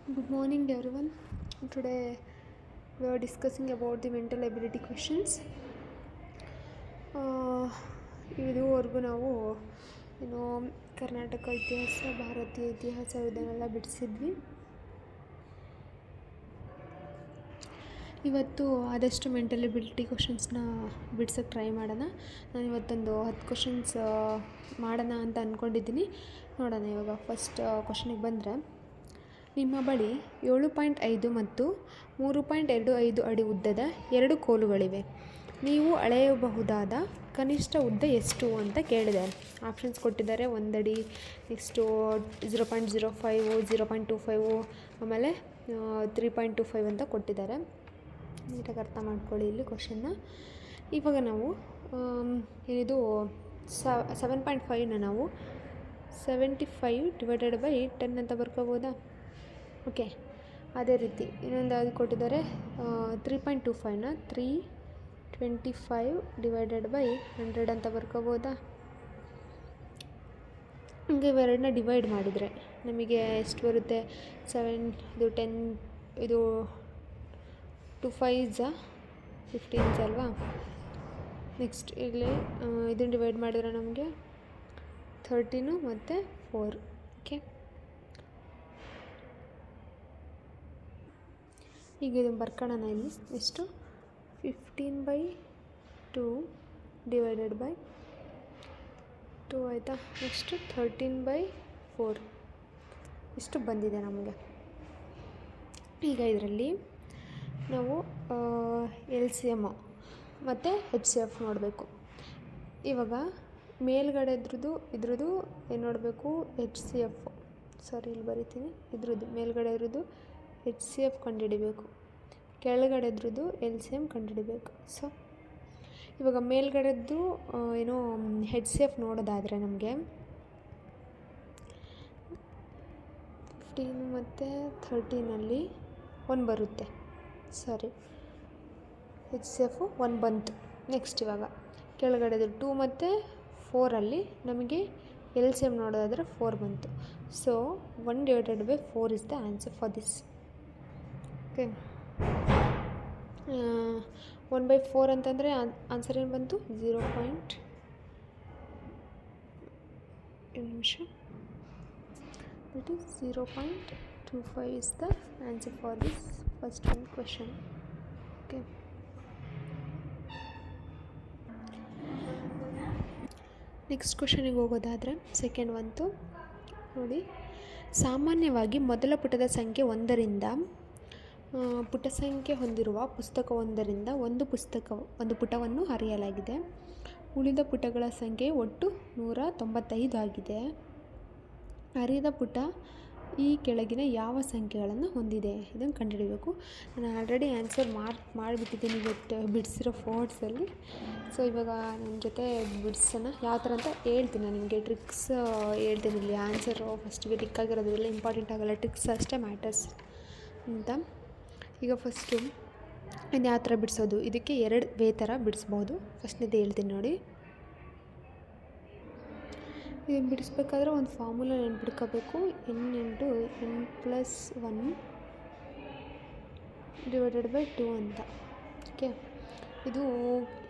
Good morning everyone. Today we are discussing about the mental ability questions. ಇದುವರೆಗೂ ನಾವು ಕರ್ನಾಟಕ ಇತಿಹಾಸ, ಭಾರತೀಯ ಇತಿಹಾಸ ಇದನ್ನೆಲ್ಲ ಬಿಡಿಸಿದ್ವಿ. ಇವತ್ತು ಆದಷ್ಟು ಮೆಂಟಲ್ ಎಬಿಲಿಟಿ ಕ್ವಶನ್ಸ್ನ ಬಿಡ್ಸೋಕ್ಕೆ ಟ್ರೈ ಮಾಡೋಣ. ನಾನು ಇವತ್ತೊಂದು 10 ಕ್ವಶನ್ಸ್ ಮಾಡೋಣ ಅಂತ ಅಂದ್ಕೊಂಡಿದ್ದೀನಿ. ನೋಡೋಣ. ಇವಾಗ ಫಸ್ಟ್ ಕ್ವಶನಿಗೆ ಬಂದರೆ, ನಿಮ್ಮ ಬಳಿ 7.5 ಮತ್ತು 3.25 ಅಡಿ ಉದ್ದದ 2 ಕೋಲುಗಳಿವೆ. ನೀವು ಅಳೆಯಬಹುದಾದ ಕನಿಷ್ಠ ಉದ್ದ ಎಷ್ಟು ಅಂತ ಕೇಳಿದ್ದಾರೆ. ಆಪ್ಷನ್ಸ್ ಕೊಟ್ಟಿದ್ದಾರೆ. 1 ಅಡಿ, ನೆಕ್ಸ್ಟು 0.05, 0.25, ಆಮೇಲೆ 3.25 ಅಂತ ಕೊಟ್ಟಿದ್ದಾರೆ. ನೀಟಾಗಿ ಅರ್ಥ ಮಾಡ್ಕೊಳ್ಳಿ ಇಲ್ಲಿ ಕ್ವಶನ್ನ. ಇವಾಗ ನಾವು ಇದು 7.5ನ ನಾವು 75 ಡಿವೈಡೆಡ್ ಬೈ 10 ಅಂತ ಬರ್ಕೋಬೋದಾ? ಓಕೆ. ಅದೇ ರೀತಿ ಇನ್ನೊಂದು ಯಾವುದು ಕೊಟ್ಟಿದ್ದಾರೆ, 3.25ನ 325 ಡಿವೈಡೆಡ್ ಬೈ 100 ಅಂತ ಬರ್ಕೋಬೋದಾ? ಹಂಗೆ ಇವೆರಡನ್ನ ಡಿವೈಡ್ ಮಾಡಿದರೆ ನಮಗೆ ಎಷ್ಟು ಬರುತ್ತೆ? 7 ಇದು 10 ಇದು 2 5s 15s ಅಲ್ವಾ? ನೆಕ್ಸ್ಟ್ ಇಲ್ಲಿ ಇದನ್ನು ಡಿವೈಡ್ ಮಾಡಿದರೆ ನಮಗೆ 13 ಮತ್ತು 4. ಓಕೆ. ಈಗ ಇದನ್ನು ಬರ್ಕೊಳ್ಳೋಣ. ಇಲ್ಲಿ ಎಷ್ಟು? 15/2 ಡಿವೈಡೆಡ್ ಬೈ 2 ಆಯಿತಾ? ನೆಕ್ಸ್ಟು 13/4 ಇಷ್ಟು ಬಂದಿದೆ ನಮಗೆ. ಈಗ ಇದರಲ್ಲಿ ನಾವು LCM ಮತ್ತು HCF ನೋಡಬೇಕು. ಇವಾಗ ಮೇಲ್ಗಡೆ ಇದ್ರದ್ದು ಏನು ನೋಡಬೇಕು? HCF. ಸಾರಿ, ಇಲ್ಲಿ ಬರಿತೀನಿ. ಇದ್ರದ್ದು ಮೇಲ್ಗಡೆ ಇರೋದು HCF ಕಂಡುಹಿಡಿಬೇಕು, ಕೆಳಗಡೆ ಇದ್ರದ್ದು LCM ಕಂಡುಹಿಡಿಬೇಕು. ಸೊ ಇವಾಗ ಮೇಲ್ಗಡೆದ್ದು HCF ನೋಡೋದಾದರೆ ನಮಗೆ 15 ಮತ್ತು 13ಅಲ್ಲಿ 1 ಬರುತ್ತೆ. ಸಾರಿ, HCF 1 ಬಂತು. ನೆಕ್ಸ್ಟ್ ಇವಾಗ ಕೆಳಗಡೆದು 2 ಮತ್ತು 4ಅಲ್ಲಿ ನಮಗೆ LCM ನೋಡೋದಾದರೆ 4 ಬಂತು. So 1 divided by 4 is the answer for this. Okay. 1/4 ಅಂತಂದರೆ ಆನ್ಸರ್ ಏನು ಬಂತು? 0.25 is the answer for this first one question. Okay. Next ಕ್ವಶನಿಗೆ ಹೋಗೋದಾದರೆ ಸೆಕೆಂಡ್ ಒಂತು ನೋಡಿ. ಸಾಮಾನ್ಯವಾಗಿ ಮೊದಲ ಪುಟದ ಸಂಖ್ಯೆ 1ರಿಂದ ಪುಟ ಸಂಖ್ಯೆ ಹೊಂದಿರುವ ಪುಸ್ತಕವೊಂದರಿಂದ ಒಂದು ಪುಟವನ್ನು ಹರಿಯಲಾಗಿದೆ. ಉಳಿದ ಪುಟಗಳ ಸಂಖ್ಯೆ ಒಟ್ಟು 195 ಆಗಿದೆ. ಹರಿದ ಪುಟ ಈ ಕೆಳಗಿನ ಯಾವ ಸಂಖ್ಯೆಗಳನ್ನು ಹೊಂದಿದೆ? ಇದನ್ನು ಕಂಡುಹಿಡಬೇಕು. ನಾನು ಆಲ್ರೆಡಿ ಆನ್ಸರ್ ಮಾಡಿಬಿಟ್ಟಿದ್ದೀನಿ ಇವತ್ತು ಬಿಡಿಸಿರೋ ಫೋರ್ಟ್ಸಲ್ಲಿ. ಸೊ ಇವಾಗ ನನ್ನ ಜೊತೆ ಬಿಡಿಸೋಣ. ಯಾವ ಥರ ಅಂತ ಹೇಳ್ತೀನಿ. ನಾನು ನಿಮಗೆ ಟ್ರಿಕ್ಸ್ ಹೇಳ್ತೀನಿ. ಇಲ್ಲಿ ಆನ್ಸರು ಫಸ್ಟಿಗೆ ಟಿಕ್ಕಾಗಿರೋದ್ರೆಲ್ಲ ಇಂಪಾರ್ಟೆಂಟ್ ಆಗೋಲ್ಲ, ಟ್ರಿಕ್ಸ್ ಅಷ್ಟೇ ಮ್ಯಾಟರ್ಸ್ ಅಂತ. ಈಗ ಫಸ್ಟು ಇನ್ನು ಯಾವ ಥರ ಬಿಡಿಸೋದು? ಇದಕ್ಕೆ 2 ವೇ ಥರ ಬಿಡಿಸ್ಬೋದು. ಫಸ್ಟ್ನೇದು ಹೇಳ್ತೀನಿ ನೋಡಿ. ಇದನ್ನು ಬಿಡಿಸ್ಬೇಕಾದ್ರೆ ಒಂದು ಫಾರ್ಮುಲಾ ನೆನ್ಪಿಡ್ಕೋಬೇಕು. n × n+1 ಡಿವೈಡೆಡ್ ಬೈ 2 ಅಂತ. ಓಕೆ. ಇದು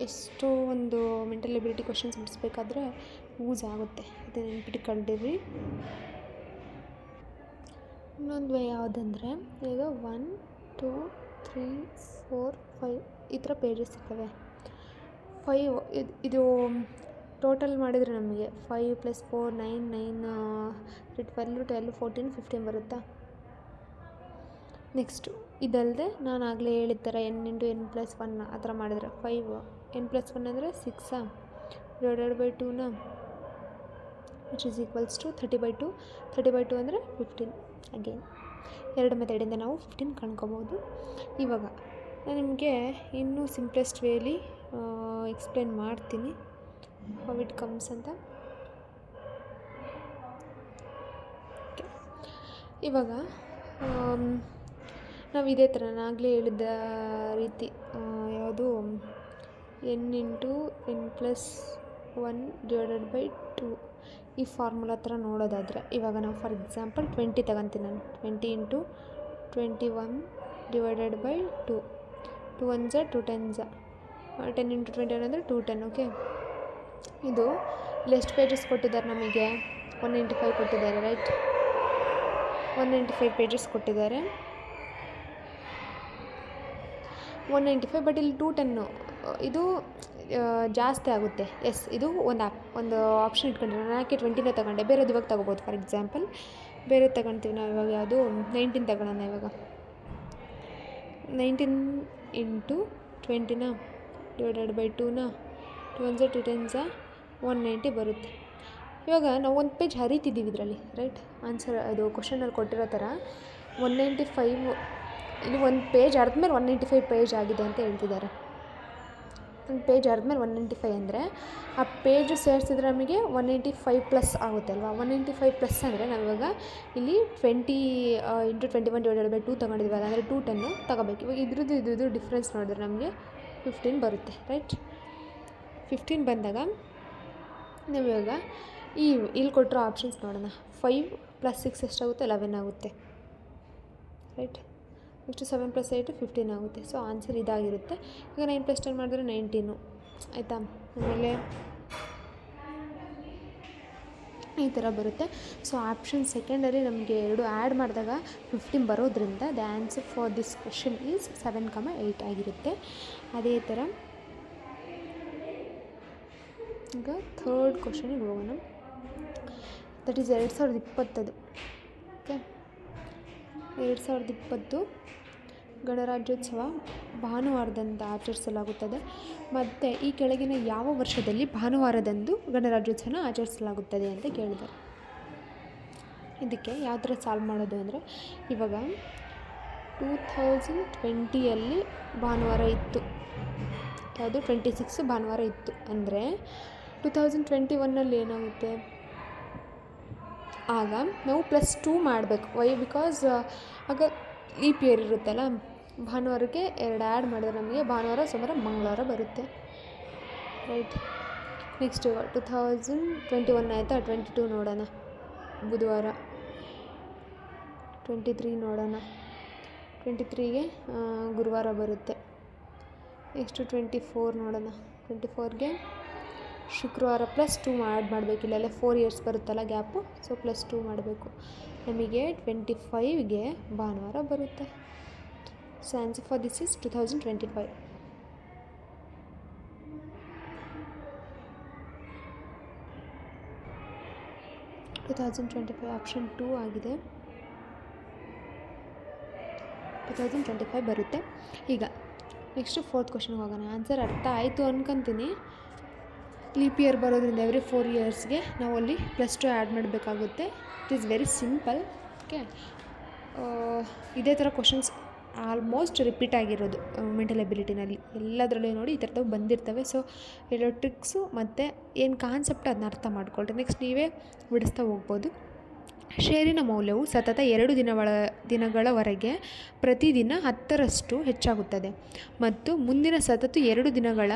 ಎಷ್ಟೋ ಒಂದು ಮೆಂಟಲ್ ಎಬಿಲಿಟಿ ಕ್ವಶನ್ಸ್ ಬಿಡಿಸ್ಬೇಕಾದ್ರೆ ಯೂಸ್ ಆಗುತ್ತೆ. ಇದು ನೆನ್ಪಿಟ್ಕೊಂಡಿರಿ. ಇನ್ನೊಂದು ವೇ ಯಾವುದಂದರೆ, ಈಗ 1 2 3 4 5 ಈ ಥರ ಪೇಜಸ್ ಇರ್ತವೆ. 5 ಇದು ಟೋಟಲ್ ಮಾಡಿದರೆ ನಮಗೆ 5 + 4 9 9 12 12 14 15 ಬರುತ್ತಾ? ನೆಕ್ಸ್ಟು ಇದಲ್ಲದೆ ನಾನು ಆಗಲೇ ಹೇಳಿದ ಥರ n × n+1 ಆ ಥರ ಮಾಡಿದರೆ 5 n+1 ಅಂದರೆ 6 ಡಿವೈಡೆಡ್ ಬೈ 2ನ ವಿಚ್ ಈಸ್ ಈಕ್ವಲ್ಸ್ ಟು 30/2. 30/2 ಅಂದರೆ 15. ಅಗೇನ್ 2 ಮೆಥಡಿಂದ ನಾವು 15 ಕಂಡ್ಕೋಬೋದು. ಇವಾಗ ನಾನು ನಿಮಗೆ ಇನ್ನೂ ಸಿಂಪ್ಲೆಸ್ಟ್ ವೇಲಿ ಎಕ್ಸ್ಪ್ಲೇನ್ ಮಾಡ್ತೀನಿ ಹೌ ಇಟ್ ಕಮ್ಸ್ ಅಂತ. ಇವಾಗ ನಾವು ಇದೇ ಥರ ನಾನು ಆಗಲೇ ಹೇಳಿದ ರೀತಿ ಯಾವುದು n × n+1 ಡಿವೈಡೆಡ್ ಬೈ 2 ಈ ಫಾರ್ಮುಲಾ ಥರ ನೋಡೋದಾದರೆ, ಇವಾಗ ನಾವು ಫಾರ್ ಎಕ್ಸಾಂಪಲ್ 20 ತಗೊತೀನಿ ನಾನು. 20 × 21 ಡಿವೈಡೆಡ್ ಬೈ 2. 2 1 2 10 10 ಇಂಟು 21 ಅಂದರೆ 210. ಓಕೆ, ಇದು ಇಲ್ಲಿ ಎಷ್ಟು ಪೇಜಸ್ ಕೊಟ್ಟಿದ್ದಾರೆ ನಮಗೆ? 195 ಕೊಟ್ಟಿದ್ದಾರೆ, ರೈಟ್. 195 ಪೇಜಸ್ ಕೊಟ್ಟಿದ್ದಾರೆ. 195, ಬಟ್ ಇಲ್ಲಿ 210 ಇದು ಜಾಸ್ತಿ ಆಗುತ್ತೆ. ಎಸ್, ಇದು ಒಂದು ಆಪ್ಷನ್ ಇಟ್ಕೊಂಡಿರೋ. ನಾನು ಯಾಕೆ 20ನೇ ತಗೊಂಡೆ? ಬೇರೆದು ಇವಾಗ ತೊಗೋಬೋದು. ಫಾರ್ ಎಕ್ಸಾಂಪಲ್ ಬೇರೆ ತಗೊಳ್ತೀವಿ ನಾವು ಇವಾಗ. ಯಾವುದು 19 ತಗೊಳ್ಳೋಣ ಇವಾಗ. 19 ಇಂಟು 20 ಡಿವೈಡೆಡ್ ಬೈ 2 2 1 2 10 190 ಬರುತ್ತೆ. ಇವಾಗ ನಾವು ಒಂದು ಪೇಜ್ ಹರಿತಿದ್ದೀವಿ ಇದರಲ್ಲಿ, ರೈಟ್. ಆನ್ಸರ್ ಅದು ಕ್ವಶನಲ್ಲಿ ಕೊಟ್ಟಿರೋ ಥರ 195 ಇಲ್ಲಿ ಒಂದು ಪೇಜ್ ಅರ್ಧಮೇಲೆ 195 ಪೇಜ್ ಆಗಿದೆ ಅಂತ ಹೇಳ್ತಿದ್ದಾರೆ. ಒಂದು ಪೇಜ್ ಅರ್ಧಮೇಲೆ 195 ಅಂದರೆ ಆ ಪೇಜು ಸೇರಿಸಿದ್ರೆ ನಮಗೆ 185 ಪ್ಲಸ್ ಆಗುತ್ತೆ ಅಲ್ವಾ. 185 ಪ್ಲಸ್ ಅಂದರೆ ನಾವಿವಾಗ ಇಲ್ಲಿ 20 ಇಂಟು 21 ಡಿವೈಡೆಡ್ ಬೈ 2 ತೊಗೊಂಡಿದ್ವಲ್ಲ, ಅಂದರೆ 210 ತೊಗೋಬೇಕು. ಇವಾಗ ಇದ್ರದ್ದು ಡಿಫ್ರೆನ್ಸ್ ನೋಡಿದ್ರೆ ನಮಗೆ 15 ಬರುತ್ತೆ, ರೈಟ್. 15 ಬಂದಾಗ ನಾವಿವಾಗ ಇಲ್ಲಿ ಕೊಟ್ಟಿರೋ ಆಪ್ಷನ್ಸ್ ನೋಡೋಣ. 5 + 6 ಎಷ್ಟಾಗುತ್ತೆ? 11 ಆಗುತ್ತೆ, ರೈಟ್. ನೆಕ್ಸ್ಟ್ 7 + 8 15 ಆಗುತ್ತೆ. ಸೊ ಆನ್ಸರ್ ಇದಾಗಿರುತ್ತೆ. ಈಗ 9 + 10 ಮಾಡಿದ್ರೆ 19, ಆಯಿತಾ. ಆಮೇಲೆ ಈ ಥರ ಬರುತ್ತೆ. ಸೊ ಆಪ್ಷನ್ ಸೆಕೆಂಡಲ್ಲಿ ನಮಗೆ 2 ಆ್ಯಡ್ ಮಾಡಿದಾಗ 15 ಬರೋದ್ರಿಂದ the answer for this question is 7,8 ಆಗಿರುತ್ತೆ. ಅದೇ ಥರ ಈಗ ಥರ್ಡ್ ಕ್ವೆಶನಿಗೆ ಹೋಗೋಣ. That is 2020. ಓಕೆ, 2020 ಗಣರಾಜ್ಯೋತ್ಸವ ಭಾನುವಾರದಂದು ಆಚರಿಸಲಾಗುತ್ತದೆ. ಮತ್ತು ಈ ಕೆಳಗಿನ ಯಾವ ವರ್ಷದಲ್ಲಿ ಭಾನುವಾರದಂದು ಗಣರಾಜ್ಯೋತ್ಸವನ ಆಚರಿಸಲಾಗುತ್ತದೆ ಅಂತ ಕೇಳಿದ್ದಾರೆ. ಇದಕ್ಕೆ ಯಾವ ಥರ ಸಾಲ್ವ್ ಮಾಡೋದು ಅಂದರೆ, ಇವಾಗ 2020ಯಲ್ಲಿ ಭಾನುವಾರ ಇತ್ತು, ಯಾವುದು 26 ಭಾನುವಾರ ಇತ್ತು ಅಂದರೆ 2021ನಲ್ಲಿ ಏನಾಗುತ್ತೆ? ಆಗ ನಾವು +2 ಮಾಡಬೇಕು. ವೈ? ಬಿಕಾಸ್ ಆಗ ಲೀಪ್ ಇಯರ್ ಇರುತ್ತಲ್ಲ. ಭಾನುವಾರಕ್ಕೆ 2 ಆ್ಯಡ್ ಮಾಡಿದ್ರೆ ನಮಗೆ ಭಾನುವಾರ, ಸೋಮವಾರ, ಮಂಗಳವಾರ ಬರುತ್ತೆ, ರೈಟ್. ನೆಕ್ಸ್ಟ್ 2021 ಆಯಿತಾ. 22 ನೋಡೋಣ, ಬುಧವಾರ. 23 ನೋಡೋಣ, 23ಗೆ ಗುರುವಾರ ಬರುತ್ತೆ. ನೆಕ್ಸ್ಟು 24 ನೋಡೋಣ. 24ಗೆ ಶುಕ್ರವಾರ +2 ಆ್ಯಡ್ ಮಾಡಬೇಕು. ಇಲ್ಲೆಲ್ಲ 4 ಇಯರ್ಸ್ ಬರುತ್ತಲ್ಲ ಗ್ಯಾಪು, ಸೊ +2 ಮಾಡಬೇಕು. ನಮಗೆ 25ಗೆ ಭಾನುವಾರ ಬರುತ್ತೆ. So answer for this is 2025. Option 2 ಆಗಿದೆ. 2025 ಬರುತ್ತೆ. ಈಗ ನೆಕ್ಸ್ಟು ಫೋರ್ತ್ ಕ್ವೆಶನ್ಗೆ ಹೋಗೋಣ. ಆನ್ಸರ್ ಅರ್ಥ ಆಯಿತು ಅಂದ್ಕೊತೀನಿ. ಲೀಪ್ ಇಯರ್ ಬರೋದ್ರಿಂದ ಎವ್ರಿ 4 ಇಯರ್ಸ್ಗೆ ನಾವು ಅಲ್ಲಿ +2 ಆ್ಯಡ್ ಮಾಡಬೇಕಾಗುತ್ತೆ. It is very simple. Okay, ಇದೇ ಥರ ಕ್ವಶನ್ಸ್ ಆಲ್ಮೋಸ್ಟ್ ರಿಪೀಟ್ ಆಗಿರೋದು ಮೆಂಟಲ್ ಎಬಿಲಿಟಿನಲ್ಲಿ. ಎಲ್ಲದರಲ್ಲೂ ನೋಡಿ ಈ ಥರದವು ಬಂದಿರ್ತವೆ. ಸೊ ಹೇಳೋ ಟ್ರಿಕ್ಸು ಮತ್ತು ಏನು ಕಾನ್ಸೆಪ್ಟ್ ಅದನ್ನ ಅರ್ಥ ಮಾಡ್ಕೊಳ್ರಿ. ನೆಕ್ಸ್ಟ್ ನೀವೇ ಬಿಡಿಸ್ತಾ ಹೋಗ್ಬೋದು. ಷೇರಿನ ಮೌಲ್ಯವು ಸತತ 2 ದಿನಗಳವರೆಗೆ ಪ್ರತಿದಿನ 10ರಷ್ಟು ಹೆಚ್ಚಾಗುತ್ತದೆ ಮತ್ತು ಮುಂದಿನ ಸತತ 2 ದಿನಗಳ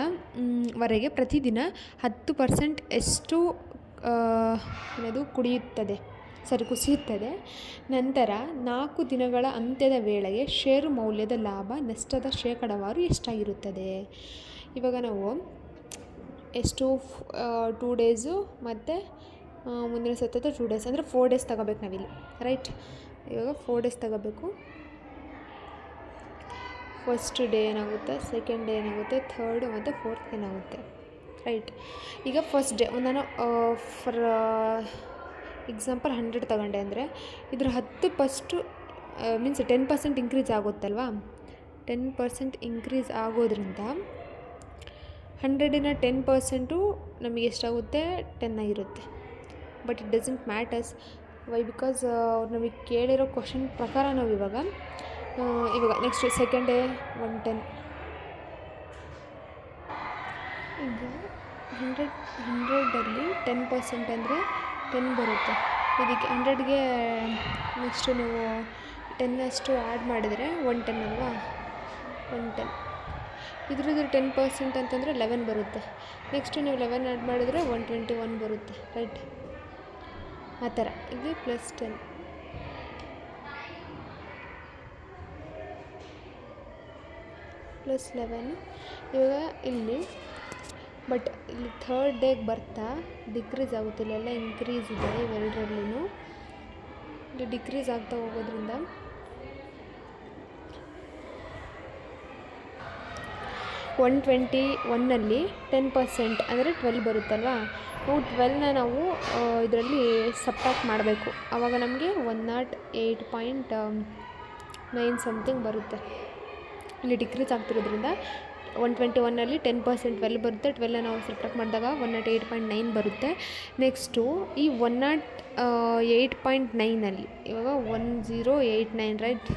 ವರೆಗೆ ಪ್ರತಿದಿನ 10% ಎಷ್ಟು ಕುಸಿಯುತ್ತದೆ. ನಂತರ 4 ದಿನಗಳ ಅಂತ್ಯದ ವೇಳೆಗೆ ಷೇರು ಮೌಲ್ಯದ ಲಾಭ ನಷ್ಟದ ಶೇಕಡಾವಾರು ಎಷ್ಟಾಗಿರುತ್ತದೆ? ಇವಾಗ ನಾವು ಎಷ್ಟು 2 ಡೇಸು ಮತ್ತು ಮುಂದಿನ ಸತತ 2 ಡೇಸ್ ಅಂದರೆ 4 ಡೇಸ್ ತಗೋಬೇಕು ನಾವಿಲ್ಲಿ, ರೈಟ್. ಇವಾಗ 4 ಡೇಸ್ ತಗೋಬೇಕು. ಫಸ್ಟ್ ಡೇ ಏನಾಗುತ್ತೆ, ಸೆಕೆಂಡ್ ಡೇ ಏನಾಗುತ್ತೆ, ಥರ್ಡ್ ಮತ್ತು ಫೋರ್ತ್ ಏನಾಗುತ್ತೆ, ರೈಟ್. ಈಗ ಫಸ್ಟ್ ಡೇ ನಾನು ಫಾರ್ ಎಕ್ಸಾಂಪಲ್ 100 ತಗೊಂಡೆ ಅಂದರೆ ಇದ್ರ 10% ಮೀನ್ಸ್ 10% ಇನ್ಕ್ರೀಸ್ ಆಗುತ್ತಲ್ವಾ. 10% ಇನ್ಕ್ರೀಸ್ ಆಗೋದ್ರಿಂದ 100ನ 10% ನಮಗೆ ಎಷ್ಟಾಗುತ್ತೆ? 10 ಆಗಿರುತ್ತೆ. But it doesn't matters. Why? Because ನಮಗೆ ಕೇಳಿರೋ ಕ್ವಶನ್ ಪ್ರಕಾರ ನಾವು ಇವಾಗ ನೆಕ್ಸ್ಟ್ ಸೆಕೆಂಡ್ ಡೇ 110. ಈಗ 100ರಲ್ಲಿ 10% ಅಂದರೆ 10 ಬರುತ್ತೆ. ಇದಕ್ಕೆ 100ಗೆ ನೆಕ್ಸ್ಟು ನೀವು 10 ಆ್ಯಡ್ ಮಾಡಿದರೆ 110 ಅಲ್ವಾ, 110. ಇದ್ರದ್ದು 10% ಅಂತಂದರೆ 11 ಬರುತ್ತೆ. ನೆಕ್ಸ್ಟು ನೀವು 11 ಆ್ಯಡ್ ಮಾಡಿದರೆ 121 ಬರುತ್ತೆ, ರೈಟ್. ಆ ಥರ ಇದು +10. +11. ಇವಾಗ ಇಲ್ಲಿ ಬಟ್ ಇಲ್ಲಿ ಥರ್ಡ್ ಡೇಗೆ ಬರ್ತಾ ಡಿಕ್ರೀಸ್ ಆಗುತ್ತೆ, ಇಲ್ಲೆಲ್ಲ ಇನ್ಕ್ರೀಸ್ ಇದೆ ಇವೆರಡರಲ್ಲೂ. ಇಲ್ಲಿ ಡಿಕ್ರೀಸ್ ಆಗ್ತಾ ಹೋಗೋದ್ರಿಂದ 121ನಲ್ಲಿ 10% ಅಂದರೆ 12 ಬರುತ್ತಲ್ವ. ನಾವು 12ನ ನಾವು ಇದರಲ್ಲಿ ಸಬ್ಟ್ರಾಕ್ಟ್ ಮಾಡಬೇಕು. ಆವಾಗ ನಮಗೆ 108.9 ಸಮಥಿಂಗ್ ಬರುತ್ತೆ. ಇಲ್ಲಿ ಡಿಕ್ರೀಸ್ ಆಗ್ತಿರೋದ್ರಿಂದ 121ನಲ್ಲಿ 10% 12 ಬರುತ್ತೆ. 12ನ ನಾವು ಸಬ್ಟ್ರಾಕ್ಟ್ ಮಾಡಿದಾಗ 108.9 ಬರುತ್ತೆ. ನೆಕ್ಸ್ಟು ಈ 108.9ಅಲ್ಲಿ ಇವಾಗ 1089 ರೈಟ್.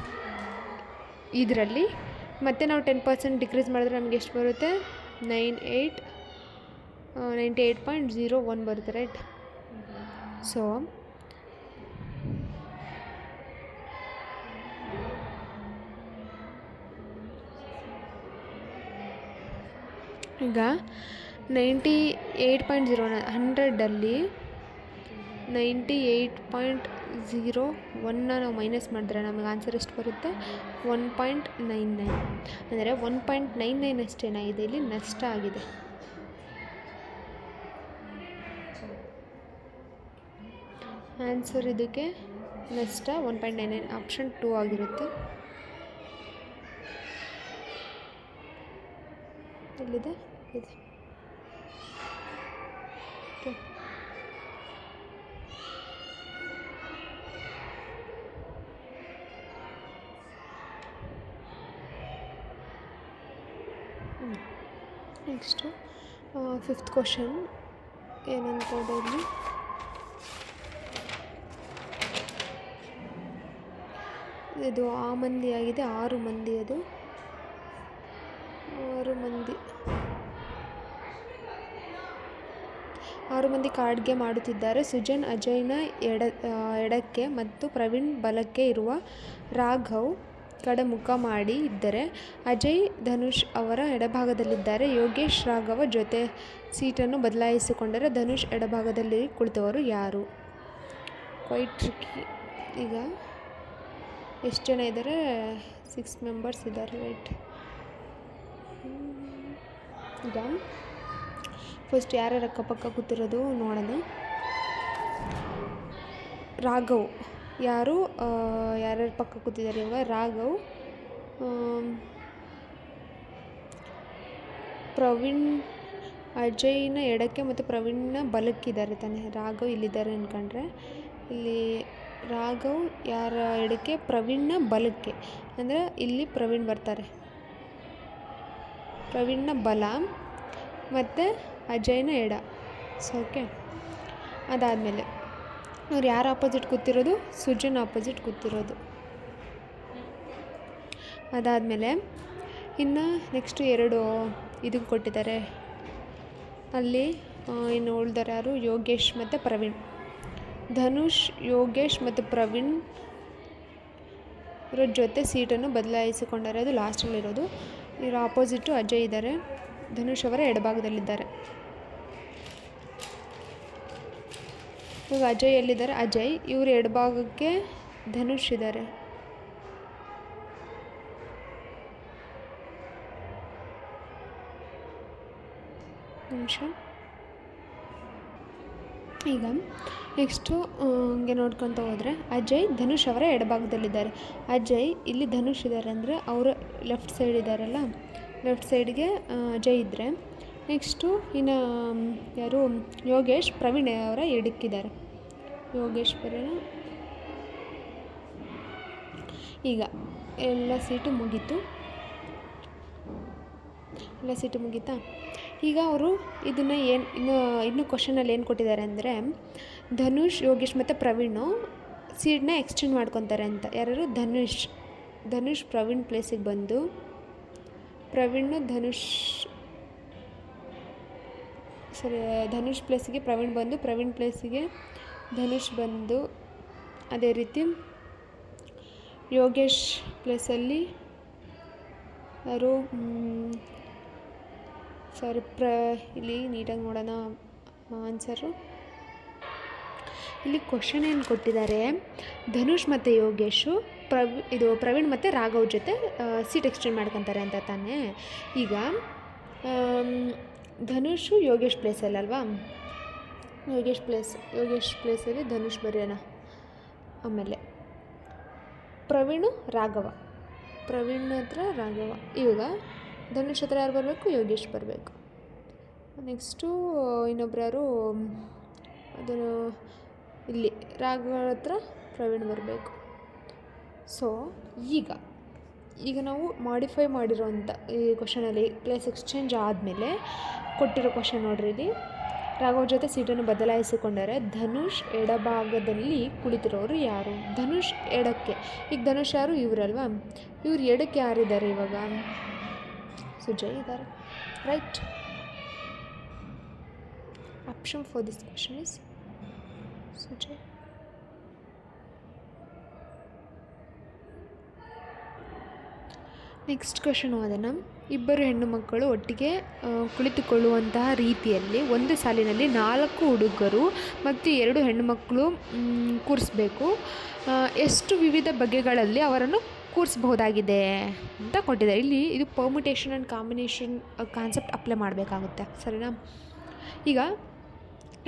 ಇದರಲ್ಲಿ ಮತ್ತೆ ನಾವು 10% ಡಿಕ್ರೀಸ್ ಮಾಡಿದ್ರೆ ನಮಗೆ ಎಷ್ಟು ಬರುತ್ತೆ? 98.01 ಬರುತ್ತೆ ರೈಟ್. ಸೊ ಈಗ 98.0 100ರಲ್ಲಿ 98.01ನ ನಾವು ಮೈನಸ್ ಮಾಡಿದ್ರೆ ನಮಗೆ ಆನ್ಸರ್ ಎಷ್ಟು ಬರುತ್ತೆ? 1.99. ಅಂದರೆ 1.99 ಅಷ್ಟೇನಾಗಿದೆ ಇಲ್ಲಿ ನಷ್ಟ ಆಗಿದೆ. ಆನ್ಸರ್ ಇದಕ್ಕೆ ನಷ್ಟ 1.99, ಆಪ್ಷನ್ 2 ಆಗಿರುತ್ತೆ. ಎಲ್ಲಿದೆ? ಇದೆ. ಓಕೆ, ನೆಕ್ಸ್ಟು 5th ಕ್ವಶನ್ ಏನಂತಂದರೆ ಇಲ್ಲಿ ಇದು ಆ ಮಂದಿ ಆಗಿದೆ, 6 ಮಂದಿ. ಅದು 6 ಮಂದಿ ಕಾರ್ಡ್ ಗೇಮ್ ಆಡುತ್ತಿದ್ದಾರೆ. ಸುಜನ್ ಅಜಯ್ನ ಎಡಕ್ಕೆ ಮತ್ತು ಪ್ರವೀಣ್ ಬಲಕ್ಕೆ ಇರುವ ರಾಘವ್ ಕಡೆ ಮುಖ ಮಾಡಿ ಇದ್ದರೆ, ಅಜಯ್ ಧನುಷ್ ಅವರ ಎಡಭಾಗದಲ್ಲಿದ್ದಾರೆ. ಯೋಗೇಶ್ ರಾಘವ ಜೊತೆ ಸೀಟನ್ನು ಬದಲಾಯಿಸಿಕೊಂಡರೆ ಧನುಷ್ ಎಡಭಾಗದಲ್ಲಿ ಕುಳಿತವರು ಯಾರು? Quite tricky. ಈಗ ಎಷ್ಟು ಜನ ಇದ್ದಾರೆ? 6 ಮೆಂಬರ್ಸ್ ಇದ್ದಾರೆ ರೈಟ್. ಈಗ ಫಸ್ಟ್ ಯಾರ್ಯಾರು ಅಕ್ಕಪಕ್ಕ ಕೂತಿರೋದು ನೋಡೋಣ. ರಾಘವ್ ಯಾರ್ಯಾರ ಪಕ್ಕ ಕೂತಿದ್ದಾರೆ? ಇವಾಗ ರಾಘವ್, ಪ್ರವೀಣ್ ಅಜಯ್ನ ಎಡಕ್ಕೆ ಮತ್ತು ಪ್ರವೀಣ್ನ ಬಲಕ್ಕಿದ್ದಾರೆ ತಾನೆ. ರಾಘವ್ ಇಲ್ಲಿದ್ದಾರೆ ಅಂದ್ಕೊಂಡ್ರೆ ಇಲ್ಲಿ ರಾಘವ್ ಯಾರ ಎಡಕ್ಕೆ, ಪ್ರವೀಣ್ನ ಬಲಕ್ಕೆ, ಅಂದರೆ ಇಲ್ಲಿ ಪ್ರವೀಣ್ ಬರ್ತಾರೆ. ಪ್ರವೀಣ್ನ ಬಲ ಮತ್ತು ಅಜಯ್ನ ಎಡ. ಸೊ ಓಕೆ, ಅದಾದಮೇಲೆ ಅವ್ರು ಯಾರು ಆಪೋಸಿಟ್ ಕೂತಿರೋದು? ಸುಜನ್ ಆಪೋಸಿಟ್ ಕೂತಿರೋದು. ಅದಾದಮೇಲೆ ಇನ್ನು ನೆಕ್ಸ್ಟು 2 ಇದಕ್ಕೆ ಕೊಟ್ಟಿದ್ದಾರೆ. ಅಲ್ಲಿ ಇನ್ನು ಉಳಿದಾರೆ ಯಾರು? ಯೋಗೇಶ್ ಮತ್ತು ಪ್ರವೀಣ್. ಧನುಷ್, ಯೋಗೇಶ್ ಮತ್ತು ಪ್ರವೀಣ್ ಇರೋ ಜೊತೆ ಸೀಟನ್ನು ಬದಲಾಯಿಸಿಕೊಂಡರೆ ಅದು ಲಾಸ್ಟಲ್ಲಿರೋದು. ಇರೋ ಆಪೋಸಿಟು ಅಜಯ್ ಇದ್ದಾರೆ, ಧನುಷ್ ಅವರ ಎಡಭಾಗದಲ್ಲಿದ್ದಾರೆ. ಇವಾಗ ಅಜಯ್ ಎಲ್ಲಿದ್ದಾರೆ? ಅಜಯ್ ಇವರು ಎಡಭಾಗಕ್ಕೆ ಧನುಷ್ ಇದ್ದಾರೆ. ನಿಮಿಷ. ಈಗ ನೆಕ್ಸ್ಟು ಹಂಗೆ ನೋಡ್ಕೊತ ಹೋದರೆ ಅಜಯ್ ಧನುಷ್ ಅವರ ಎಡಭಾಗದಲ್ಲಿದ್ದಾರೆ. ಅಜಯ್ ಇಲ್ಲಿ ಧನುಷ್ ಇದ್ದಾರೆ ಅಂದರೆ ಅವರು ಲೆಫ್ಟ್ ಸೈಡ್ ಇದ್ದಾರಲ್ಲ, ಲೆಫ್ಟ್ ಸೈಡ್ಗೆ ಅಜಯ್ ಇದ್ದರೆ, ನೆಕ್ಸ್ಟು ಇನ್ನು ಯಾರು? ಯೋಗೇಶ್ ಪ್ರವೀಣ್ ಅವರ ಎಡಕ್ಕಿದ್ದಾರೆ. ಯೋಗೇಶ್ ಪ್ರವೀಣ್. ಈಗ ಎಲ್ಲ ಸೀಟು ಮುಗೀತು. ಈಗ ಅವರು ಇದನ್ನು ಇನ್ನೂ ಕ್ವಶನಲ್ಲಿ ಏನು ಕೊಟ್ಟಿದ್ದಾರೆ ಅಂದರೆ, ಧನುಷ್, ಯೋಗೇಶ್ ಮತ್ತು ಪ್ರವೀಣು ಸೀಟನ್ನ ಎಕ್ಸ್ಚೇಂಜ್ ಮಾಡ್ಕೊತಾರೆ ಅಂತ. ಯಾರು? ಧನುಷ್ ಪ್ರವೀಣ್ ಪ್ಲೇಸಿಗೆ ಬಂದು, ಧನುಷ್ ಪ್ಲೇಸಿಗೆ ಪ್ರವೀಣ್ ಬಂದು, ಪ್ರವೀಣ್ ಪ್ಲೇಸಿಗೆ ಧನುಷ್ ಬಂದು, ಅದೇ ರೀತಿ ಯೋಗೇಶ್ ಪ್ಲೇಸಲ್ಲಿ ಯಾರು? ಇಲ್ಲಿ ನೀಟಾಗಿ ನೋಡೋಣ ಆನ್ಸರು. ಇಲ್ಲಿ ಕ್ವಶನ್ ಏನು ಕೊಟ್ಟಿದ್ದಾರೆ, ಧನುಷ್ ಮತ್ತು ಯೋಗೇಶು ಪ್ರವೀಣ್ ಮತ್ತು ರಾಘವ್ ಜೊತೆ ಸೀಟ್ ಎಕ್ಸ್ಚೇಂಜ್ ಮಾಡ್ಕೊತಾರೆ ಅಂತ ತಾನೇ. ಈಗ ಧನುಷು ಯೋಗೇಶ್ ಪ್ಲೇಸಲ್ಲಲ್ವಾ, ಯೋಗೇಶ್ ಪ್ಲೇಸಲ್ಲಿ ಧನುಷ್ ಬರೆಯೋಣ. ಆಮೇಲೆ ಪ್ರವೀಣ್ ಹತ್ರ ರಾಘವ. ಇವಾಗ ಧನುಷ್ ಹತ್ರ ಯಾರು ಬರಬೇಕು, ಯೋಗೇಶ್ ಬರಬೇಕು. ನೆಕ್ಸ್ಟು ಇನ್ನೊಬ್ರು ಯಾರು, ಅದು ಇಲ್ಲಿ ರಾಘವ ಹತ್ರ ಪ್ರವೀಣ್ ಬರಬೇಕು. ಸೊ ಈಗ ನಾವು ಮಾಡಿಫೈ ಮಾಡಿರೋಂಥ ಈ ಕ್ವಶನಲ್ಲಿ ಪ್ಲೇಸ್ ಎಕ್ಸ್ಚೇಂಜ್ ಆದಮೇಲೆ ಕೊಟ್ಟಿರೋ ಕ್ವಶನ್ ನೋಡ್ರಿ, ಇಲ್ಲಿ ರಾಘವ್ ಜೊತೆ ಸೀಟನ್ನು ಬದಲಾಯಿಸಿಕೊಂಡರೆ ಧನುಷ್ ಎಡಭಾಗದಲ್ಲಿ ಕುಳಿತಿರೋರು ಯಾರು? ಧನುಷ್ ಎಡಕ್ಕೆ. ಈಗ ಧನುಷ್ ಯಾರು? ಇವರಲ್ವಾ, ಇವ್ರು ಎಡಕ್ಕೆ ಯಾರಿದ್ದಾರೆ ಇವಾಗ? ಸುಜಯ್ ಇದ್ದಾರೆ, right. Option for this question is Sujay. Next question ಓದೋಣ. ಇಬ್ಬರು ಹೆಣ್ಣು ಮಕ್ಕಳು ಒಟ್ಟಿಗೆ ಕುಳಿತುಕೊಳ್ಳುವಂತಹ ರೀತಿಯಲ್ಲಿ ಒಂದು ಸಾಲಿನಲ್ಲಿ 4 ಹುಡುಗರು ಮತ್ತು 2 ಹೆಣ್ಣು ಮಕ್ಕಳು ಕೂರಿಸ್ಬೇಕು. ಎಷ್ಟು ವಿವಿಧ ಬಗೆಗಳಲ್ಲಿ ಅವರನ್ನು ಕೂರಿಸಬಹುದಾಗಿದೆ ಅಂತ ಕೊಟ್ಟಿದ್ದಾರೆ. ಇಲ್ಲಿ ಇದು permutation and combination concept apply ಮಾಡಬೇಕಾಗುತ್ತೆ, ಸರಿನಾ? ಈಗ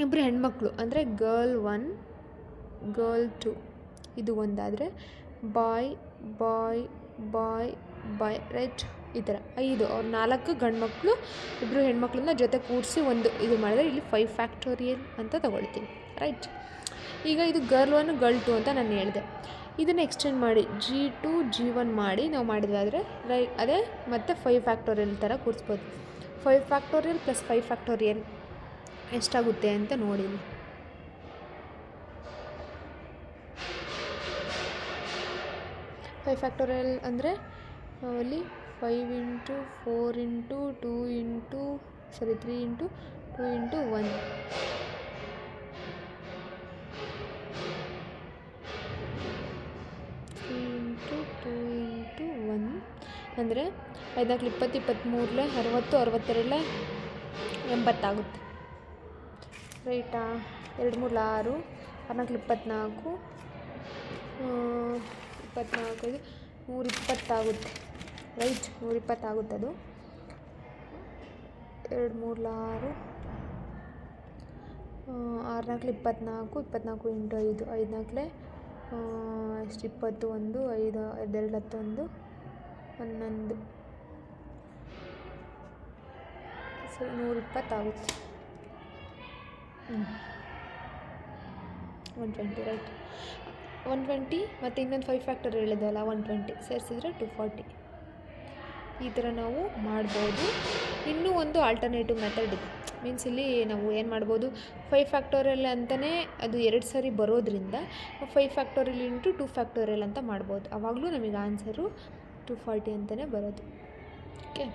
ಇಬ್ಬರು ಹೆಣ್ಮಕ್ಳು ಅಂದರೆ ಗರ್ಲ್ 1 ಗರ್ಲ್ 2 ಇದು ಒಂದಾದರೆ ಬಾಯ್ ಬಾಯ್ ಬಾಯ್ ಬಾಯ್, ರೈಟ್. ಈ ಥರ 5 ಅವ್ರು 4 ಗಂಡು ಮಕ್ಕಳು, ಇಬ್ಬರು ಹೆಣ್ಮಕ್ಳನ್ನ ಜೊತೆ ಕೂರಿಸಿ ಒಂದು ಇದು ಮಾಡಿದ್ರೆ ಇಲ್ಲಿ 5 ಫ್ಯಾಕ್ಟೋರಿಯಲ್ ಅಂತ ತಗೊಳ್ತೀನಿ, ರೈಟ್. ಈಗ ಇದು ಗರ್ಲ್ 1 ಗರ್ಲ್ 2 ಅಂತ ನಾನು ಹೇಳಿದೆ. ಇದನ್ನು ಎಕ್ಸ್ಟೆಂಡ್ ಮಾಡಿ G2 G1 ಮಾಡಿ ನಾವು ಮಾಡಿದ್ವಾದರೆ ಅದೇ ಮತ್ತು 5 ಫ್ಯಾಕ್ಟೋರಿಯಲ್ ಥರ ಕೂರಿಸ್ಬೋದು. 5 ಫ್ಯಾಕ್ಟೋರಿಯಲ್ ಪ್ಲಸ್ 5 ಫ್ಯಾಕ್ಟೋರಿಯಲ್ ಎಷ್ಟಾಗುತ್ತೆ ಅಂತ ನೋಡಿ. 5 ಫ್ಯಾಕ್ಟೋರಿಯಲ್ ಅಂದರೆ ಅಲ್ಲಿ 5 into 4 into 2 into 3 into 2 into 1 3 into 2 into 1 ಅಂದರೆ 5 4 20 23 60 62 80 ಆಗುತ್ತೆ, ರೈಟಾ? 2 3 6 4 24 24 120 ಆಗುತ್ತೆ, ರೈಟ್. 120 ಆಗುತ್ತೆ ಅದು. 2 3 6 6 4 24 24 ಇಂಟು 5 5 4 ಎಷ್ಟು 21 5 2 10 11 ಸರಿ 120 ಆಗುತ್ತೆ. 120, ರೈಟ್. 120 ಮತ್ತು ಇನ್ನೊಂದು 5 ಫ್ಯಾಕ್ಟರ್ ಹೇಳಿದೆವಲ್ಲ 120 ಸೇರಿಸಿದ್ರೆ 240. ಈ ಥರ ನಾವು ಮಾಡ್ಬೋದು. ಇನ್ನೂ ಒಂದು ಆಲ್ಟರ್ನೇಟಿವ್ ಮೆಥಡ್ ಇದೆ, ಮೀನ್ಸ್ ಇಲ್ಲಿ ನಾವು ಏನು ಮಾಡ್ಬೋದು, 5 ಫ್ಯಾಕ್ಟೋರಿಯಲ್ ಅಂತಲೇ ಅದು 2 ಸಾರಿ ಬರೋದ್ರಿಂದ 5 ಫ್ಯಾಕ್ಟೋರಿಯಲ್ ಇಂಟು 2 ಫ್ಯಾಕ್ಟೋರಿಯಲ್ ಅಂತ ಮಾಡ್ಬೋದು. ಆವಾಗಲೂ ನಮಗೆ ಆನ್ಸರು 240 ಅಂತಲೇ ಬರೋದು. ಓಕೆ,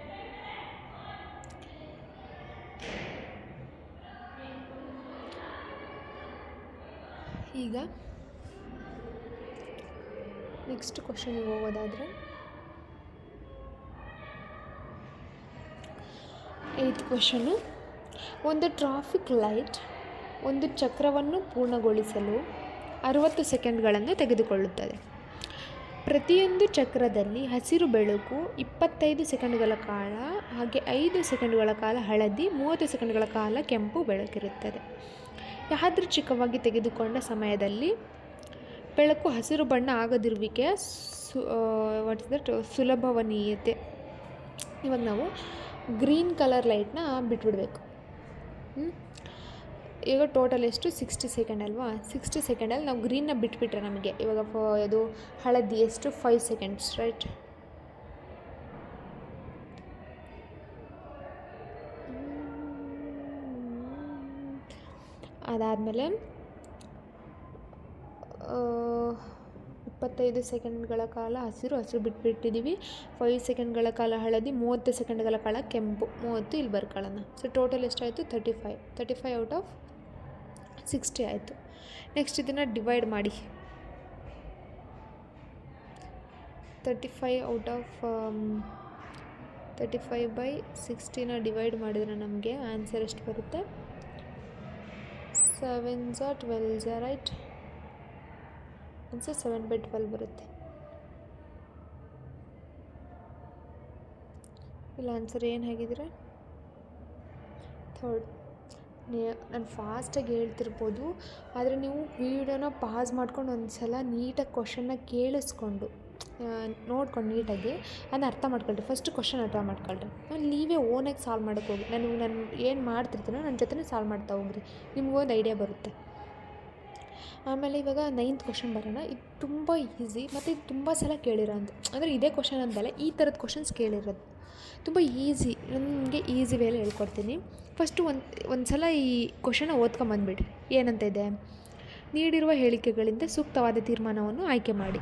ಈಗ ನೆಕ್ಸ್ಟ್ ಕ್ವಶನಿಗೆ ಹೋಗೋದಾದರೆ 8th ಕ್ವಶನು. ಒಂದು ಟ್ರಾಫಿಕ್ ಲೈಟ್ ಒಂದು ಚಕ್ರವನ್ನು ಪೂರ್ಣಗೊಳಿಸಲು 60 ಸೆಕೆಂಡ್ಗಳನ್ನು ತೆಗೆದುಕೊಳ್ಳುತ್ತದೆ. ಪ್ರತಿಯೊಂದು ಚಕ್ರದಲ್ಲಿ ಹಸಿರು ಬೆಳಕು 25 ಸೆಕೆಂಡ್ಗಳ ಕಾಲ, ಹಾಗೆ 5 ಸೆಕೆಂಡ್ಗಳ ಕಾಲ ಹಳದಿ, 30 ಸೆಕೆಂಡ್ಗಳ ಕಾಲ ಕೆಂಪು ಬೆಳಕಿರುತ್ತದೆ. ಯಾದೃಚ್ಛಿಕವಾಗಿ ತೆಗೆದುಕೊಂಡ ಸಮಯದಲ್ಲಿ ಬೆಳಕು ಹಸಿರು ಬಣ್ಣ ಆಗದಿರುವಿಕೆಯ ಸುಲಭವನೀಯತೆ. ಇವಾಗ ನಾವು ಗ್ರೀನ್ ಕಲರ್ ಲೈಟ್ನ ಬಿಟ್ಬಿಡಬೇಕು. ಈಗ ಟೋಟಲ್ ಎಷ್ಟು 60 ಸೆಕೆಂಡ್ ಅಲ್ವಾ? 60 ಸೆಕೆಂಡಲ್ಲಿ ನಾವು ಗ್ರೀನ್ನ ಬಿಟ್ಬಿಟ್ರೆ ನಮಗೆ ಇವಾಗ ಇದು ಹಳದಿ ಎಷ್ಟು 5 ಸೆಕೆಂಡ್ಸ್, ರೈಟ್. ಅದಾದಮೇಲೆ 25 ಸೆಕೆಂಡ್ಗಳ ಕಾಲ ಹಸಿರು ಬಿಟ್ಬಿಟ್ಟಿದ್ದೀವಿ, 5 ಸೆಕೆಂಡ್ಗಳ ಕಾಲ ಹಳದಿ, 30 ಸೆಕೆಂಡ್ಗಳ ಕಾಲ ಕೆಂಪು, 30 ಇಲ್ಲಿ ಬರ್ಕೊಳ್ಳೋಣ. ಸೊ ಟೋಟಲ್ ಎಷ್ಟಾಯಿತು 35 ಔಟ್ ಆಫ್ 60 ಆಯಿತು. ನೆಕ್ಸ್ಟ್ ಇದನ್ನು ಡಿವೈಡ್ ಮಾಡಿ, 35 ಔಟ್ ಆಫ್ 35/60ನ ಡಿವೈಡ್ ಮಾಡಿದರೆ ನಮಗೆ ಆನ್ಸರ್ ಎಷ್ಟು ಬರುತ್ತೆ? 7s are 12s right. Answer 7/12 ಬರುತ್ತೆ. ಇಲ್ಲ ಆನ್ಸರ್ ಏನು ಹೇಗಿದ್ರೆ ಥರ್ಡ್. ನಾನು ಫಾಸ್ಟಾಗಿ ಹೇಳ್ತಿರ್ಬೋದು, ಆದರೆ ನೀವು ವೀಡಿಯೋನ ಪಾಸ್ ಮಾಡ್ಕೊಂಡು ಒಂದು ಸಲ ನೀಟಾಗಿ ಕ್ವಶನ್ನ ಕೇಳಿಸ್ಕೊಂಡು ನೋಡ್ಕೊಂಡು ನೀಟಾಗಿ ಅದನ್ನ ಅರ್ಥ ಮಾಡ್ಕೊಳ್ರಿ. ಫಸ್ಟ್ ಕ್ವಶನ್ ಅರ್ಥ ಮಾಡ್ಕೊಳ್ರಿ. ನೀವೇ ಓನಾಗಿ ಸಾಲ್ವ್ ಮಾಡೋಕ್ಕೆ ಹೋಗಿ. ನಾನು ಏನು ಮಾಡ್ತಿರ್ತೀನೋ ನನ್ನ ಜೊತೆ ಸಾಲ್ವ್ ಮಾಡ್ತಾ ಹೋಗ್ರಿ, ನಿಮಗೊಂದು ಐಡಿಯಾ ಬರುತ್ತೆ. ಆಮೇಲೆ ಇವಾಗ 9th ಕ್ವಶನ್ ಬರೋಣ. ಇದು ತುಂಬ ಈಸಿ ಮತ್ತು ಇದು ತುಂಬ ಸಲ ಕೇಳಿರೋ ಅಂತ, ಅಂದರೆ ಇದೇ ಕ್ವಶನ್ ಅಂತಲ್ಲ, ಈ ಥರದ ಕ್ವಶನ್ಸ್ ಕೇಳಿರೋದು ತುಂಬ ಈಸಿ. ನಾನು ನಿಮಗೆ ಈಸಿ ವೇಲೆ ಹೇಳ್ಕೊಡ್ತೀನಿ. ಫಸ್ಟು ಒಂದು ಸಲ ಈ ಕ್ವಶನ್ನ ಓದ್ಕೊಂಬಂದ್ಬಿಡ್ರಿ. ಏನಂತ ಇದೆ, ನೀಡಿರುವ ಹೇಳಿಕೆಗಳಿಂದ ಸೂಕ್ತವಾದ ತೀರ್ಮಾನವನ್ನು ಆಯ್ಕೆ ಮಾಡಿ.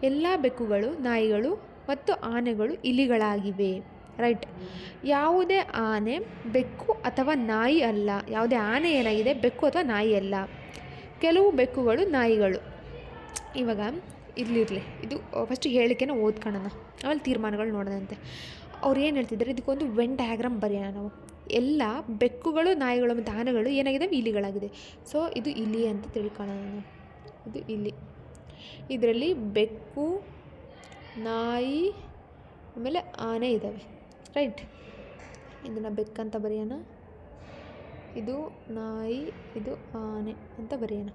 ಎಲ್ಲ ಬೆಕ್ಕುಗಳು, ನಾಯಿಗಳು ಮತ್ತು ಆನೆಗಳು ಇಲಿಗಳಾಗಿವೆ. ರೈಟ್. ಯಾವುದೇ ಆನೆ ಬೆಕ್ಕು ಅಥವಾ ನಾಯಿ ಅಲ್ಲ. ಯಾವುದೇ ಆನೆ ಏನಾಗಿದೆ, ಬೆಕ್ಕು ಅಥವಾ ನಾಯಿ ಅಲ್ಲ. ಕೆಲವು ಬೆಕ್ಕುಗಳು ನಾಯಿಗಳು. ಇವಾಗ ಇರಲಿ, ಇದು ಫಸ್ಟ್ ಹೇಳಿಕೆನ ಓದ್ಕೊಳ್ಳೋಣ, ಆಮೇಲೆ ತೀರ್ಮಾನಗಳು ನೋಡೋಣಂತೆ. ಅವ್ರು ಏನು ಹೇಳ್ತಿದ್ದಾರೆ, ಇದಕ್ಕೊಂದು ವೆನ್ ಡಯಾಗ್ರಾಮ್ ಬರೆಯೋಣ ನಾವು. ಎಲ್ಲ ಬೆಕ್ಕುಗಳು, ನಾಯಿಗಳು ಮತ್ತು ಆನೆಗಳು ಏನಾಗಿದೆ, ಇಲಿಗಳಾಗಿದೆ. ಸೊ ಇದು ಇಲಿ ಅಂತ ತಿಳ್ಕೊಳ್ಳೋಣ ನಾವು. ಇದು ಇಲಿ. ಇದರಲ್ಲಿ ಬೆಕ್ಕು, ನಾಯಿ, ಆಮೇಲೆ ಆನೆ ಇದ್ದಾವೆ. ರೈಟ್. ಇದನ್ನು ಬೆಕ್ಕಂತ ಬರೆಯೋಣ, ಇದು ನಾಯಿ, ಇದು ಆನೆ ಅಂತ ಬರೆಯೋಣ.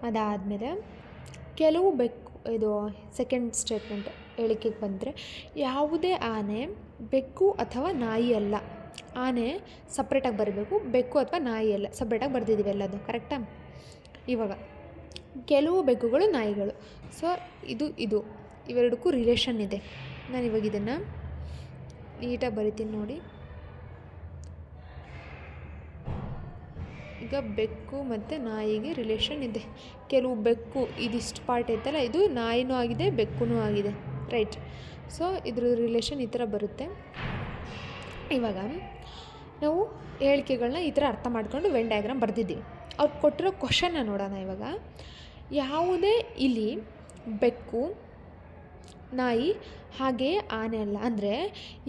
ಅದಾದಮೇಲೆ ಕೆಲವು ಬೆಕ್ಕು, ಇದು ಸೆಕೆಂಡ್ ಸ್ಟೇಟ್ಮೆಂಟ್ ಹೇಳಿಕೆಗೆ ಬಂದರೆ, ಯಾವುದೇ ಆನೆ ಬೆಕ್ಕು ಅಥವಾ ನಾಯಿ ಅಲ್ಲ. ಆನೆ ಸಪ್ರೇಟಾಗಿ ಬರಬೇಕು, ಬೆಕ್ಕು ಅಥವಾ ನಾಯಿ ಅಲ್ಲ ಸಪ್ರೇಟಾಗಿ ಬರೆದಿದ್ದೀವಿ ಎಲ್ಲದು. ಕರೆಕ್ಟಾ? ಇವಾಗ ಕೆಲವು ಬೆಕ್ಕುಗಳು, ನಾಯಿಗಳು. ಸೊ ಇದು ಇವೆರಡಕ್ಕೂ ರಿಲೇಷನ್ ಇದೆ. ನಾನು ಇವಾಗ ಇದನ್ನು ನೀಟಾಗಿ ಬರಿತೀನಿ ನೋಡಿ. ಈಗ ಬೆಕ್ಕು ಮತ್ತು ನಾಯಿಗೆ ರಿಲೇಷನ್ ಇದೆ. ಕೆಲವು ಬೆಕ್ಕು, ಇದಿಷ್ಟು ಪಾರ್ಟ್ ಐತಲ್ಲ, ಇದು ನಾಯಿನೂ ಆಗಿದೆ, ಬೆಕ್ಕೂ ಆಗಿದೆ. ರೈಟ್. ಸೊ ಇದ್ರ ರಿಲೇಷನ್ ಈ ಥರ ಬರುತ್ತೆ. ಇವಾಗ ನಾವು ಹೇಳಿಕೆಗಳನ್ನ ಈ ಥರ ಅರ್ಥ ಮಾಡ್ಕೊಂಡು ವೆನ್ ಡಯಾಗ್ರಾಮ್ ಬರೆದಿದ್ದೀವಿ. ಅವ್ರು ಕೊಟ್ಟಿರೋ ಕ್ವಶನ್ನ ನೋಡೋಣ ಇವಾಗ. ಯಾವುದೇ ಇಲಿ, ಬೆಕ್ಕು, ನಾಯಿ ಹಾಗೆಯೇ ಆನೆ ಅಲ್ಲ. ಅಂದರೆ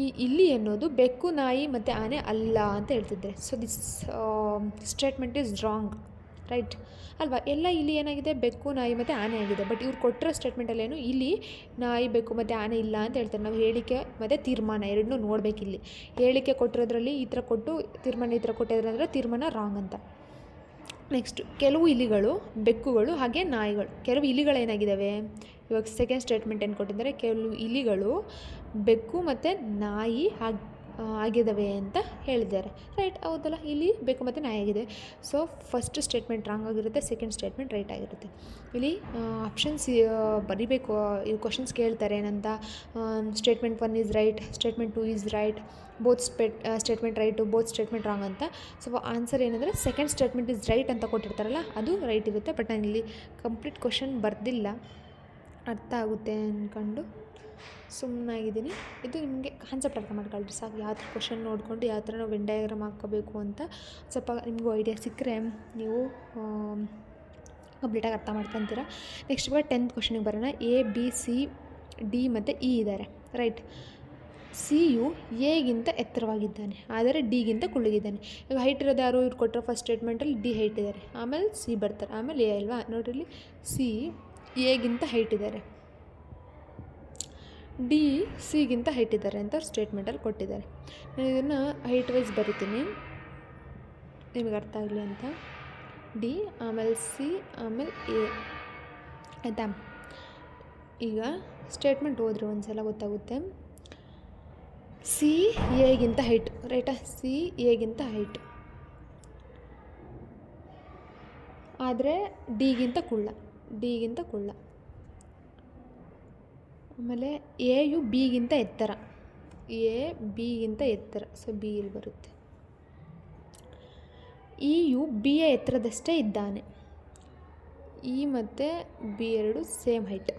ಈ ಇಲಿ ಅನ್ನೋದು ಬೆಕ್ಕು, ನಾಯಿ ಮತ್ತು ಆನೆ ಅಲ್ಲ ಅಂತ ಹೇಳ್ತಿದ್ದಾರೆ. So this statement is wrong. Right ಅಲ್ವಾ? ಎಲ್ಲ ಇಲಿ ಏನಾಗಿದೆ, ಬೆಕ್ಕು, ನಾಯಿ ಮತ್ತು ಆನೆ ಆಗಿದೆ. ಬಟ್ ಇವ್ರು ಕೊಟ್ಟಿರೋ ಸ್ಟೇಟ್ಮೆಂಟಲ್ಲೇನು ಇಲಿ, ನಾಯಿ, ಬೆಕ್ಕು ಮತ್ತು ಆನೆ ಇಲ್ಲ ಅಂತ ಹೇಳ್ತಾರೆ. ನಾವು ಹೇಳಿಕೆ ಮತ್ತು ತೀರ್ಮಾನ ಎರಡನ್ನೂ ನೋಡಬೇಕಿಲ್ಲಿ. ಹೇಳಿಕೆ ಕೊಟ್ಟಿರೋದ್ರಲ್ಲಿ ಈ ಥರ ಕೊಟ್ಟು, ತೀರ್ಮಾನ ಈ ಥರ ಕೊಟ್ಟಿದ್ರೆ ತೀರ್ಮಾನ ರಾಂಗ್ ಅಂತ. ನೆಕ್ಸ್ಟು ಕೆಲವು ಇಲಿಗಳು, ಬೆಕ್ಕುಗಳು ಹಾಗೆ ನಾಯಿಗಳು. ಕೆಲವು ಇಲಿಗಳೇನಾಗಿದ್ದಾವೆ, ಇವಾಗ ಸೆಕೆಂಡ್ ಸ್ಟೇಟ್ಮೆಂಟ್ ಏನು ಕೊಟ್ಟಿದ್ದಾರೆ, ಕೆಲವು ಇಲಿಗಳು, ಬೆಕ್ಕು ಮತ್ತು ನಾಯಿ ಆಗಿದ್ದಾವೆ ಅಂತ ಹೇಳಿದ್ದಾರೆ. ರೈಟ್. ಹೌದಲ್ಲ? ಇಲ್ಲಿ ಬೆಕ್ಕು ಮತ್ತು ನಾಯಿ ಆಗಿದೆ. ಸೊ ಫಸ್ಟ್ ಸ್ಟೇಟ್ಮೆಂಟ್ ರಾಂಗ್ ಆಗಿರುತ್ತೆ, ಸೆಕೆಂಡ್ ಸ್ಟೇಟ್ಮೆಂಟ್ ರೈಟ್ ಆಗಿರುತ್ತೆ. ಇಲ್ಲಿ ಆಪ್ಷನ್ಸ್ ಬರೀಬೇಕು. ಈ ಕ್ವಶನ್ಸ್ ಕೇಳ್ತಾರೆ ಏನಂತ, statement 1 is right, statement 2 is right, both statement right, both statement wrong ಅಂತ. ಸೊ ಆನ್ಸರ್ ಏನಂದರೆ ಸೆಕೆಂಡ್ ಸ್ಟೇಟ್ಮೆಂಟ್ ಈಸ್ ರೈಟ್ ಅಂತ ಕೊಟ್ಟಿರ್ತಾರಲ್ಲ, ಅದು ರೈಟ್ ಇರುತ್ತೆ. ಬಟ್ ನಾನು ಇಲ್ಲಿ ಕಂಪ್ಲೀಟ್ ಕ್ವಶನ್ ಬರೆದಿಲ್ಲ, ಅರ್ಥ ಆಗುತ್ತೆ ಅಂದ್ಕೊಂಡು ಸುಮ್ಮನಾಗಿದ್ದೀನಿ. ಇದು ನಿಮಗೆ ಕಾನ್ಸೆಪ್ಟ್ ಅರ್ಥ ಮಾಡ್ಕೊಳ್ರಿ ಸಾಕು. ಯಾವ ಥರ ಕ್ವಶನ್ ನೋಡಿಕೊಂಡು ಯಾವ ಥರ ನಾವು ವೆನ್ ಡಯಾಗ್ರಾಮ್ ಹಾಕ್ಕೋಬೇಕು ಅಂತ ಸ್ವಲ್ಪ ನಿಮಗೂ ಐಡಿಯಾ ಸಿಕ್ಕರೆ ನೀವು ಕಂಪ್ಲೀಟಾಗಿ ಅರ್ಥ ಮಾಡ್ಕೊತೀರ. ನೆಕ್ಸ್ಟ್ ಇವಾಗ 10th ಕ್ವಶನಿಗೆ ಬರೋಣ. ಎ, ಬಿ, ಸಿ, ಡಿ ಮತ್ತು ಇ ಇದ್ದಾರೆ. ರೈಟ್. ಸಿಯು ಎಗಿಂತ ಎತ್ತರವಾಗಿದ್ದಾನೆ, ಆದರೆ ಡಿಗಿಂತ ಕುಳ್ಳಗಿದ್ದಾನೆ. ಈಗ ಹೈಟ್ ಇರೋದು ಯಾರು, ಇವ್ರು ಕೊಟ್ಟರೋ ಫಸ್ಟ್ ಸ್ಟೇಟ್ಮೆಂಟಲ್ಲಿ ಡಿ ಹೈಟ್ ಇದ್ದಾರೆ, ಆಮೇಲೆ ಸಿ ಬರ್ತಾರೆ, ಆಮೇಲೆ ಎ ಅಲ್ವಾ. ನೋಡ್ರಿ, ಸಿ ಎಗಿಂತ ಹೈಟ್ ಇದ್ದಾರೆ, ಡಿ ಸಿಗಿಂತ ಹೈಟ್ ಇದ್ದಾರೆ ಅಂತ ಸ್ಟೇಟ್ಮೆಂಟಲ್ಲಿ ಕೊಟ್ಟಿದ್ದಾರೆ. ನಾನು ಇದನ್ನು ಹೈಟ್ ವೈಸ್ ಬರಿತೀನಿ ನಿಮಗೆ ಅರ್ಥ ಆಗಲಿ ಅಂತ. ಡಿ, ಆಮೇಲೆ ಸಿ, ಆಮೇಲೆ ಎ. ಆಯಿತಾ? ಈಗ ಸ್ಟೇಟ್ಮೆಂಟ್ ಓದ್ರಿ ಒಂದು ಸಲ ಗೊತ್ತಾಗುತ್ತೆ. ಸಿ ಎಗಿಂತ ಹೈಟ್. ರೈಟಾ? ಸಿ ಎಗಿಂತ ಹೈಟ್, ಆದರೆ ಡಿಗಿಂತ ಕುಳ್ಳ. ಆಮೇಲೆ ಎ ಯು ಬಿಗಿಂತ ಎತ್ತರ, ಎ ಬಿಗಿಂತ ಎತ್ತರ. ಸೊ ಬಿ ಇಲ್ಲಿ ಬರುತ್ತೆ. ಇ ಯು ಬಿಯ ಎತ್ತರದಷ್ಟೇ ಇದ್ದಾನೆ. ಇ ಮತ್ತು ಬಿ ಎರಡು ಸೇಮ್ ಹೈಟ್.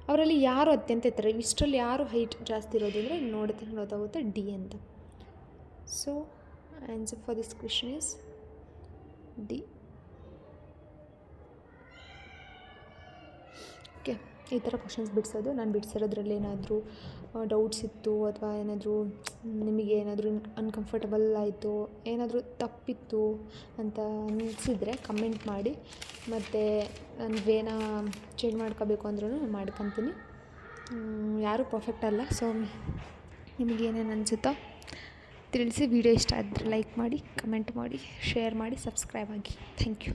ಅವರಲ್ಲಿ ಯಾರು ಅತ್ಯಂತ ಎತ್ತರ, ಇಷ್ಟರಲ್ಲಿ ಯಾರು ಹೈಟ್ ಜಾಸ್ತಿ ಇರೋದು ಅಂದರೆ ನೋಡೋದಾಗುತ್ತೆ ಡಿ ಅಂತ. So answer for this question is D. Okay. ಈ ಥರ ಕ್ವಶನ್ಸ್ ಬಿಡಿಸೋದು. ನಾನು ಬಿಡಿಸಿರೋದ್ರಲ್ಲಿ ಏನಾದರೂ ಡೌಟ್ಸ್ ಇತ್ತು ಅಥವಾ ಏನಾದರೂ ನಿಮಗೆ ಏನಾದರೂ ಅನ್ಕಂಫರ್ಟಬಲ್ ಆಯಿತು, ಏನಾದರೂ ತಪ್ಪಿತ್ತು ಅಂತ ಅನಿಸಿದರೆ ಕಮೆಂಟ್ ಮಾಡಿ. ಮತ್ತು ನನ್ನ ವೇನ ಚೇಂಜ್ ಮಾಡ್ಕೋಬೇಕು ಅಂದ್ರೂ ಮಾಡ್ಕೊತೀನಿ. ಯಾರೂ ಪರ್ಫೆಕ್ಟ್ ಅಲ್ಲ. ಸೊ ನಿಮಗೇನೇನು ಅನಿಸುತ್ತೋ ತಿಳಿಸಿ. ವಿಡಿಯೋ ಇಷ್ಟ ಆದರೆ ಲೈಕ್ ಮಾಡಿ, ಕಮೆಂಟ್ ಮಾಡಿ, ಶೇರ್ ಮಾಡಿ, ಸಬ್ಸ್ಕ್ರೈಬ್ ಆಗಿ. Thank you.